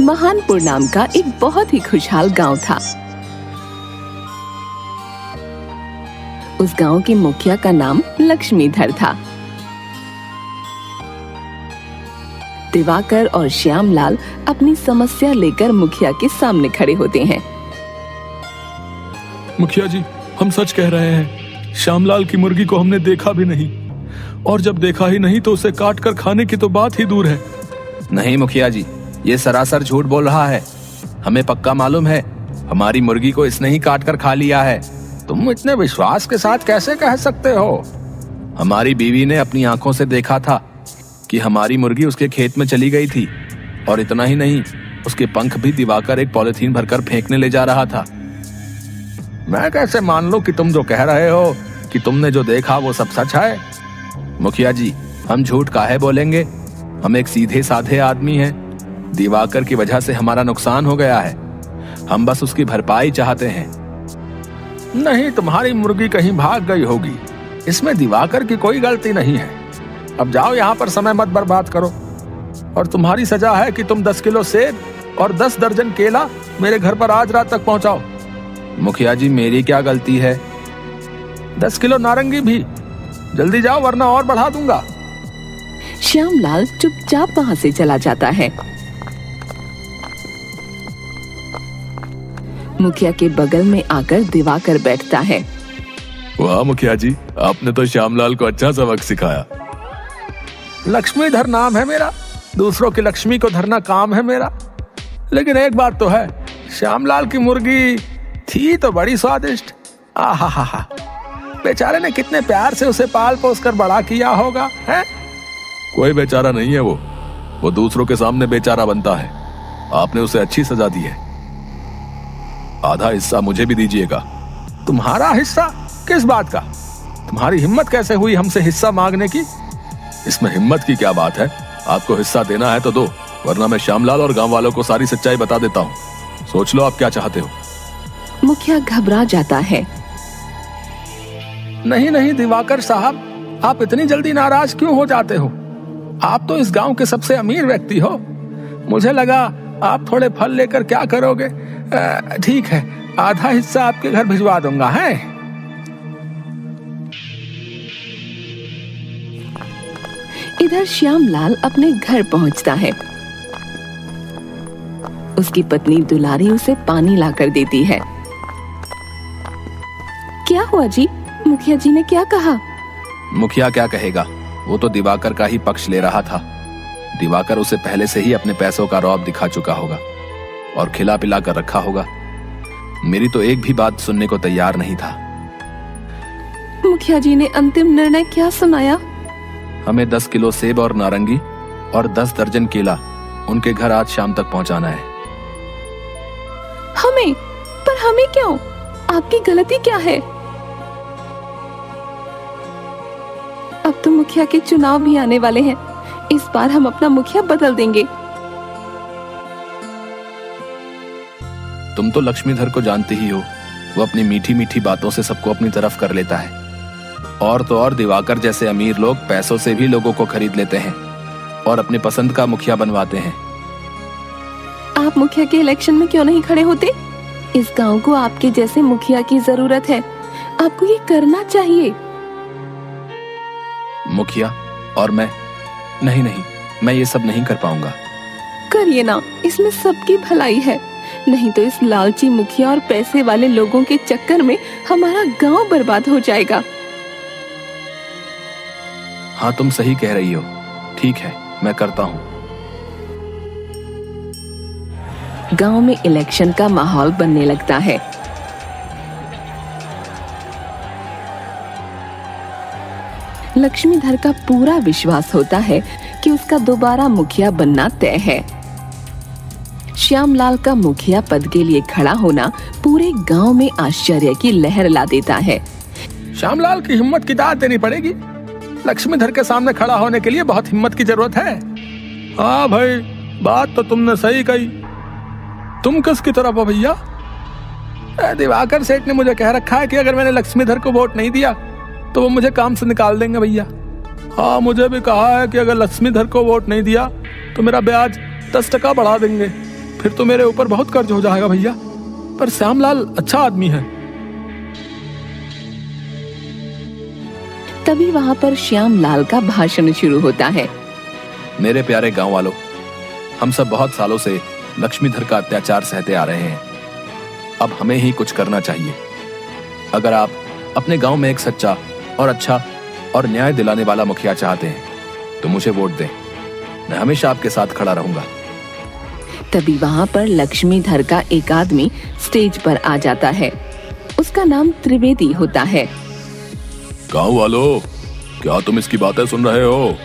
महानपुर नाम का एक बहुत ही खुशहाल गांव था। उस गांव के मुखिया का नाम लक्ष्मीधर था। दिवाकर और श्यामलाल अपनी समस्या लेकर मुखिया के सामने खड़े होते हैं। मुखिया जी, हम सच कह रहे हैं, श्यामलाल की मुर्गी को हमने देखा भी नहीं, और जब देखा ही नहीं तो उसे काट कर खाने की तो बात ही दूर है। नहीं मुखिया जी, ये सरासर झूठ बोल रहा है। हमें पक्का मालूम है, हमारी मुर्गी को इसने ही काट कर खा लिया है। तुम इतने विश्वास के साथ कैसे कह सकते हो? हमारी बीवी ने अपनी आंखों से देखा था कि हमारी मुर्गी उसके खेत में चली गई थी, और इतना ही नहीं, उसके पंख भी दिवाकर एक पॉलिथीन भरकर फेंकने ले जा रहा था। मैं कैसे मान लूं कि तुम जो कह रहे हो कि तुमने जो देखा वो सब सच है? मुखिया जी, हम झूठ काहे बोलेंगे? हम एक सीधे साधे आदमी हैं। दिवाकर की वजह से हमारा नुकसान हो गया है, हम बस उसकी भरपाई चाहते हैं। नहीं, तुम्हारी मुर्गी कहीं भाग गई होगी, इसमें दिवाकर की कोई गलती नहीं है। अब जाओ, यहाँ पर समय मत बर्बाद करो, और तुम्हारी सजा है कि तुम 10 किलो सेब और 10 दर्जन केला मेरे घर पर आज रात तक पहुंचाओ। मुखिया जी, मेरी क्या गलती है? 10 किलो नारंगी भी। जल्दी जाओ वरना और बढ़ा दूंगा। श्यामलाल चुपचाप वहाँ से चला जाता है। मुखिया के बगल में आकर दिवाकर बैठता है। वाह मुखिया जी, आपने तो श्यामलाल को अच्छा सबक सिखाया। लक्ष्मीधर नाम है मेरा, दूसरों की लक्ष्मी को धरना काम है मेरा। लेकिन एक बात तो है, श्यामलाल की मुर्गी थी तो बड़ी स्वादिष्ट। आहा, बेचारे ने कितने प्यार से उसे पाल पोस कर बड़ा किया होगा, है? कोई बेचारा नहीं है वो दूसरों के सामने बेचारा बनता है। आपने उसे अच्छी सजा दी है। आधा हिस्सा मुझे भी दीजिएगा। तुम्हारा हिस्सा? किस बात का? तुम्हारी हिम्मत कैसे हुई हमसे हिस्सा मांगने की? इसमें हिम्मत की क्या बात है? आपको हिस्सा देना है तो दो, वरना मैं श्यामलाल और गांव वालों को सारी सच्चाई बता देता हूँ। सोच लो आप क्या चाहते हो। मुखिया घबरा जाता है। नहीं दिवाकर साहब, आप इतनी जल्दी नाराज क्यों हो जाते हो? आप तो इस गांव के सबसे अमीर व्यक्ति हो। मुझे लगा आप थोड़े फल लेकर क्या करोगे। ठीक है, आधा हिस्सा आपके घर भिजवा दूंगा, है? इधर श्यामलाल अपने घर पहुंचता है। उसकी पत्नी दुलारी उसे पानी लाकर देती है। क्या हुआ जी? मुखिया जी ने क्या कहा? मुखिया क्या कहेगा, वो तो दिवाकर का ही पक्ष ले रहा था। दिवाकर उसे पहले से ही अपने पैसों का रौब दिखा चुका होगा और खिला पिला कर रखा होगा। मेरी तो एक भी बात सुनने को तैयार नहीं था। मुखिया जी ने अंतिम निर्णय क्या सुनाया? हमें 10 किलो सेब और नारंगी और 10 दर्जन केला उनके घर आज शाम तक पहुंचाना है। हमें? पर हमें क्यों? आपकी गलती क्या है? अब तो मुखिया के चुनाव भी आने वाले हैं। इस बार हम अपना मुखिया बदल देंगे। तुम तो लक्ष्मीधर को जानती ही हो, वो अपनी मीठी मीठी बातों से सबको अपनी तरफ कर लेता है। और तो और दिवाकर जैसे अमीर लोग पैसों से भी लोगों को खरीद लेते हैं और अपने पसंद का मुखिया बनवाते हैं। आप मुखिया के इलेक्शन में क्यों नहीं खड़े होते? इस गांव को आपके जैसे मुखिया की जरूरत है। आपको ये करना चाहिए। मुखिया और मैं? नहीं, मैं ये सब नहीं कर पाऊंगा। करिए ना, इसमें सबकी भलाई है। नहीं तो इस लालची मुखिया और पैसे वाले लोगों के चक्कर में हमारा गांव बर्बाद हो जाएगा। हाँ, तुम सही कह रही हो। ठीक है, मैं करता हूँ। गांव में इलेक्शन का माहौल बनने लगता है। लक्ष्मीधर का पूरा विश्वास होता है कि उसका दोबारा मुखिया बनना तय है। श्यामलाल का मुखिया पद के लिए खड़ा होना पूरे गांव में आश्चर्य की लहर ला देता है। श्यामलाल की हिम्मत की दाद देनी पड़ेगी। लक्ष्मीधर के सामने खड़ा होने के लिए बहुत हिम्मत की जरूरत है। हाँ भाई, बात तो तुमने सही कही। तुम किसकी तरफ हो भैया? दिवाकर सेठ ने मुझे कह रखा है कि अगर मैंने लक्ष्मीधर को वोट नहीं दिया तो वो मुझे काम से निकाल देंगे भैया। हाँ, मुझे भी कहा है कि अगर लक्ष्मीधर को वोट नहीं दिया तो मेरा ब्याज 10% बढ़ा देंगे। फिर तो मेरे ऊपर बहुत कर्ज हो जाएगा भैया। पर श्यामलाल अच्छा आदमी है। तभी वहां पर श्यामलाल का भाषण शुरू होता है। मेरे प्यारे गांव वालों, हम सब बहुत सालों से लक्ष्मीधर का अत्याचार सहते आ रहे हैं। अब हमें ही कुछ करना चाहिए। अगर आप अपने गांव में एक सच्चा और अच्छा और न्याय दिलाने वाला मुखिया चाहते हैं तो मुझे वोट दें। मैं हमेशा आपके साथ खड़ा रहूंगा। तभी वहां पर लक्ष्मीधर का एक आदमी स्टेज पर आ जाता है। उसका नाम त्रिवेदी होता है। गांव वालों, क्या तुम इसकी बातें सुन रहे हो?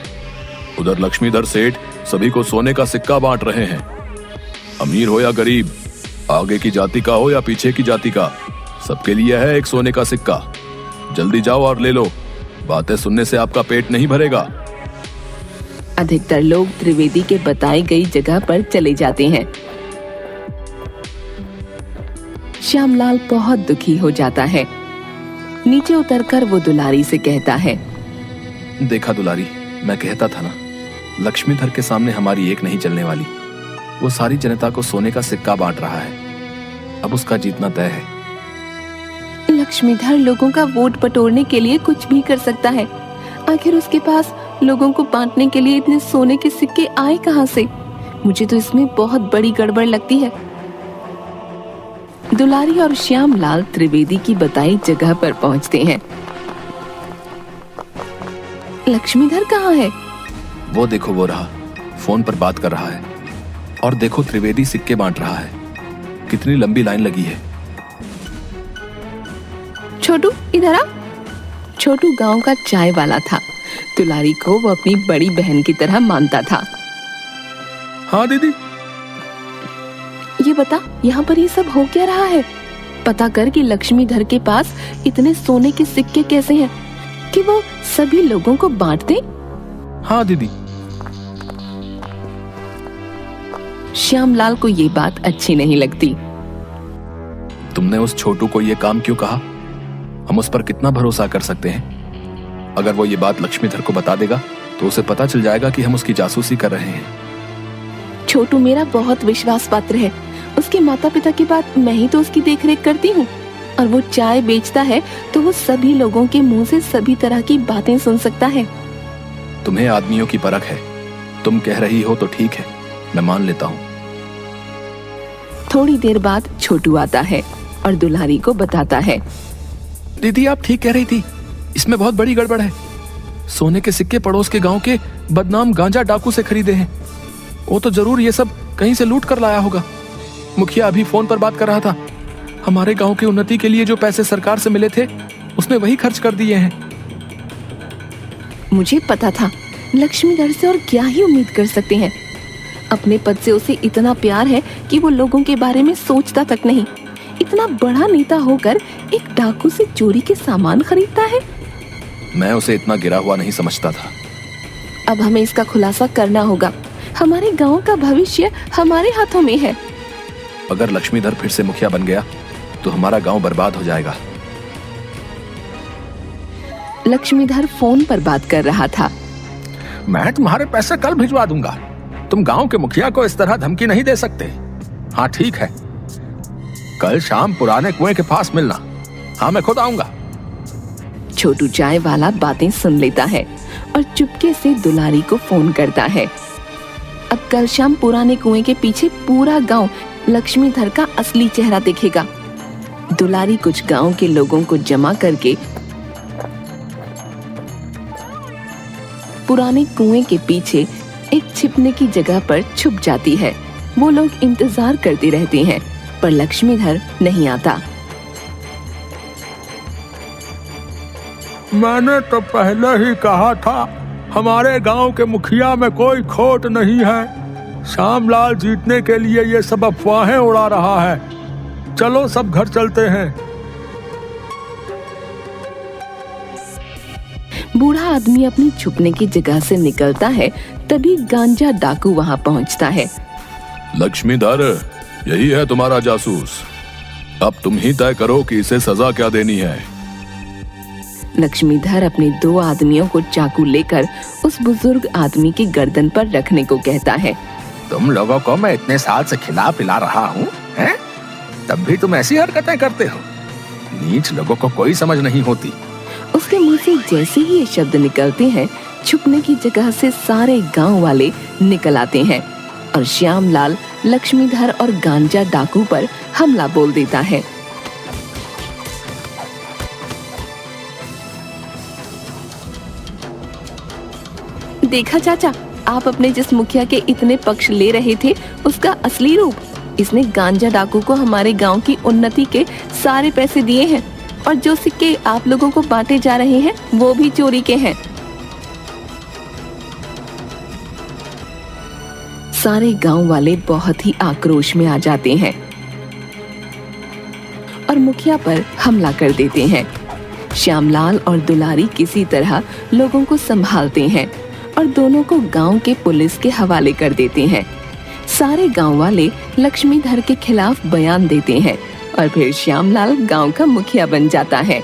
उधर लक्ष्मीधर सेठ सभी को सोने का सिक्का बांट रहे हैं। अमीर हो या गरीब, आगे की जाति का हो या पीछे की जाति का, सबके लिए है एक सोने का सिक्का। जल्दी जाओ और ले लो। बातें सुनने से आपका पेट नहीं भरेगा। अधिकतर लोग त्रिवेदी के बताई गई जगह पर चले जाते हैं। श्यामलाल बहुत दुखी हो जाता है। नीचे उतरकर वो दुलारी से कहता है, देखा दुलारी, मैं कहता था ना, लक्ष्मीधर के सामने हमारी एक नहीं चलने वाली। वो सारी जनता को सोने का सिक्का बांट रहा है। अब उसका जीतना तय है। लक्ष्मीधर लोगों का वोट बटोरने के लिए कुछ भी कर सकता है। आखिर उसके पास लोगों को बांटने के लिए इतने सोने के सिक्के आए कहां से? मुझे तो इसमें बहुत बड़ी गड़बड़ लगती है। दुलारी और श्यामलाल त्रिवेदी की बताई जगह पर पहुंचते हैं। लक्ष्मीधर कहाँ है? वो देखो, वो रहा, फोन पर बात कर रहा है। और देखो, त्रिवेदी सिक्के बांट रहा है। कितनी लंबी लाइन लगी है। छोटू इधर आ। छोटू गांव का चाय वाला था। दुलारी को वो अपनी बड़ी बहन की तरह मानता था। हाँ दीदी। ये बता, यहाँ पर ये सब हो क्या रहा है? पता कर कि लक्ष्मीधर के पास इतने सोने के सिक्के कैसे हैं कि वो सभी लोगों को बांट दे। हाँ दीदी। श्यामलाल को ये बात अच्छी नहीं लगती। तुमने उस छोटू को ये काम क्यों कहा? हम उस पर कितना भरोसा कर सकते हैं? अगर वो ये बात लक्ष्मीधर को बता देगा तो उसे पता चल जाएगा कि हम उसकी जासूसी कर रहे हैं। छोटू मेरा बहुत विश्वास पात्र है। उसके माता पिता की बात मैं ही तो उसकी देखरेख करती हूँ। और वो चाय बेचता है तो वो सभी लोगों के मुंह से सभी तरह की बातें सुन सकता है। तुम्हें आदमियों की परख है। तुम कह रही हो तो ठीक है, मैं मान लेता हूँ। थोड़ी देर बाद छोटू आता है और दुलारी को बताता है, दीदी आप ठीक कह रही थी, इसमें बहुत बड़ी गड़बड़ है। सोने के सिक्के पड़ोस के गांव के बदनाम गांजा डाकू से खरीदे हैं। वो तो जरूर ये सब कहीं से लूट कर लाया होगा। मुखिया अभी फोन पर बात कर रहा था। हमारे गांव की उन्नति के लिए जो पैसे सरकार से मिले थे उसने वही खर्च कर दिए हैं। मुझे पता था, लक्ष्मीधर से और क्या ही उम्मीद कर सकते हैं। अपने पद से उसे इतना प्यार है कि वो लोगों के बारे में सोचता तक नहीं। इतना बड़ा नेता होकर एक डाकू से चोरी के सामान खरीदता है। मैं उसे इतना गिरा हुआ नहीं समझता था। अब हमें इसका खुलासा करना होगा। हमारे गांव का भविष्य हमारे हाथों में है। अगर लक्ष्मीधर फिर से मुखिया बन गया तो हमारा गांव बर्बाद हो जाएगा। लक्ष्मीधर फोन पर बात कर रहा था। मैं तुम्हारे पैसे कल भिजवा दूंगा। तुम गांव के मुखिया को इस तरह धमकी नहीं दे सकते। हाँ ठीक है, कल शाम पुराने कुएं के पास मिलना। हाँ मैं खुद आऊंगा। छोटू चाय वाला बातें सुन लेता है और चुपके से दुलारी को फोन करता है। अब कल शाम पुराने कुएं के पीछे पूरा गांव लक्ष्मीधर का असली चेहरा दिखेगा। दुलारी कुछ गांव के लोगों को जमा करके पुराने कुएं के पीछे एक छिपने की जगह पर छुप जाती है। वो लोग इंतजार करते रहते हैं पर लक्ष्मीधर नहीं आता। मैंने तो पहले ही कहा था, हमारे गांव के मुखिया में कोई खोट नहीं है। श्यामलाल जीतने के लिए ये सब अफवाहें उड़ा रहा है। चलो सब घर चलते हैं। बूढ़ा आदमी अपनी छुपने की जगह से निकलता है। तभी गांजा डाकू वहां पहुंचता है। लक्ष्मीधर, यही है तुम्हारा जासूस। अब तुम ही तय करो कि इसे सजा क्या देनी है। लक्ष्मीधर अपने 2 आदमियों को चाकू लेकर उस बुजुर्ग आदमी की गर्दन पर रखने को कहता है। तुम लोगों को मैं इतने साल से खिला पिला रहा हूँ, हैं? तब भी तुम ऐसी हरकतें करते हो। नीच लोगों को कोई समझ नहीं होती। उसके मुंह से जैसे ही ये शब्द निकलते हैं, छुपने की जगह से सारे गांव वाले निकल आते हैं और श्यामलाल लक्ष्मीधर और गांजा डाकू पर हमला बोल देता है। देखा चाचा, आप अपने जिस मुखिया के इतने पक्ष ले रहे थे उसका असली रूप। इसने गांजा डाकू को हमारे गांव की उन्नति के सारे पैसे दिए हैं और जो सिक्के आप लोगों को बांटे जा रहे हैं वो भी चोरी के हैं। सारे गांव वाले बहुत ही आक्रोश में आ जाते हैं और मुखिया पर हमला कर देते हैं। श्यामलाल और दुलारी किसी तरह लोगों को संभालते हैं और दोनों को गांव के पुलिस के हवाले कर देते हैं। सारे गांव वाले लक्ष्मीधर के खिलाफ बयान देते हैं और फिर श्यामलाल गांव का मुखिया बन जाता है।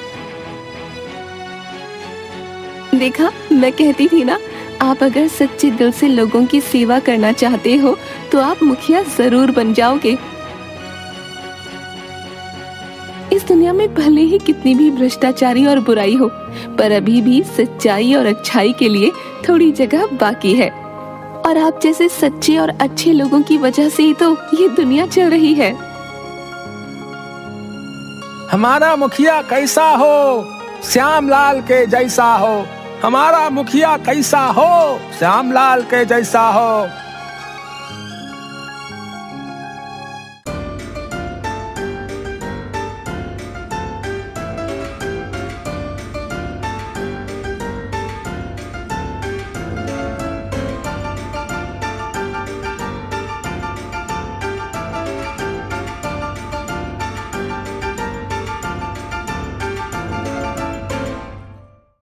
देखा, मैं कहती थी ना, आप अगर सच्चे दिल से लोगों की सेवा करना चाहते हो तो आप मुखिया जरूर बन जाओगे। इस दुनिया में भले ही कितनी भी भ्रष्टाचारी और बुराई हो, पर अभी भी सच्चाई और अच्छाई के लिए थोड़ी जगह बाकी है और आप जैसे सच्चे और अच्छे लोगों की वजह से ही तो ये दुनिया चल रही है। हमारा मुखिया कैसा हो, श्यामलाल के जैसा हो। हमारा मुखिया कैसा हो, श्यामलाल के जैसा हो।